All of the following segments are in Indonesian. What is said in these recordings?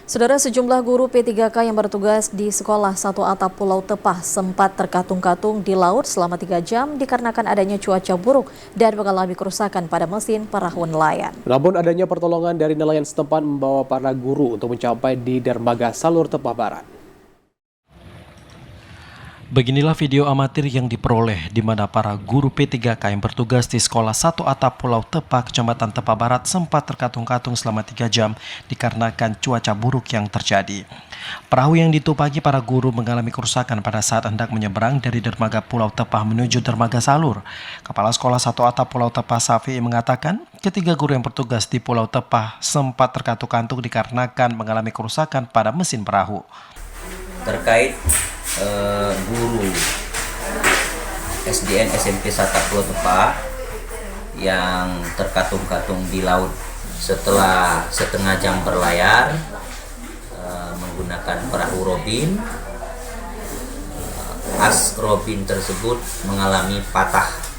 Saudara, sejumlah guru P3K yang bertugas di sekolah satu atap Pulau Tepah sempat terkatung-katung di laut selama 3 jam dikarenakan adanya cuaca buruk dan mengalami kerusakan pada mesin perahu nelayan. Namun adanya pertolongan dari nelayan setempat membawa para guru untuk mencapai di dermaga Salur Tepah Barat. Beginilah video amatir yang diperoleh di mana para guru P3K yang bertugas di sekolah satu atap Pulau Tepah, Kecamatan Tepah Barat sempat terkatung-katung selama 3 jam dikarenakan cuaca buruk yang terjadi. Perahu yang ditumpangi para guru mengalami kerusakan pada saat hendak menyeberang dari dermaga Pulau Tepah menuju dermaga Salur. Kepala Sekolah Satu Atap Pulau Tepah Safi mengatakan, ketiga guru yang bertugas di Pulau Tepah sempat terkatung-katung dikarenakan mengalami kerusakan pada mesin perahu. Terkait guru SDN SMP Satu Pulau Tepah yang terkatung-katung di laut setelah setengah jam berlayar menggunakan perahu robin. As robin tersebut mengalami patah.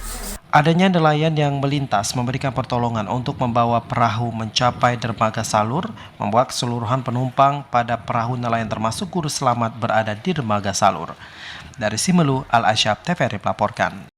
Adanya nelayan yang melintas memberikan pertolongan untuk membawa perahu mencapai dermaga Salur, membuat keseluruhan penumpang pada perahu nelayan termasuk guru selamat berada di dermaga Salur. Dari Simelu, Al-Asyab TVRI melaporkan.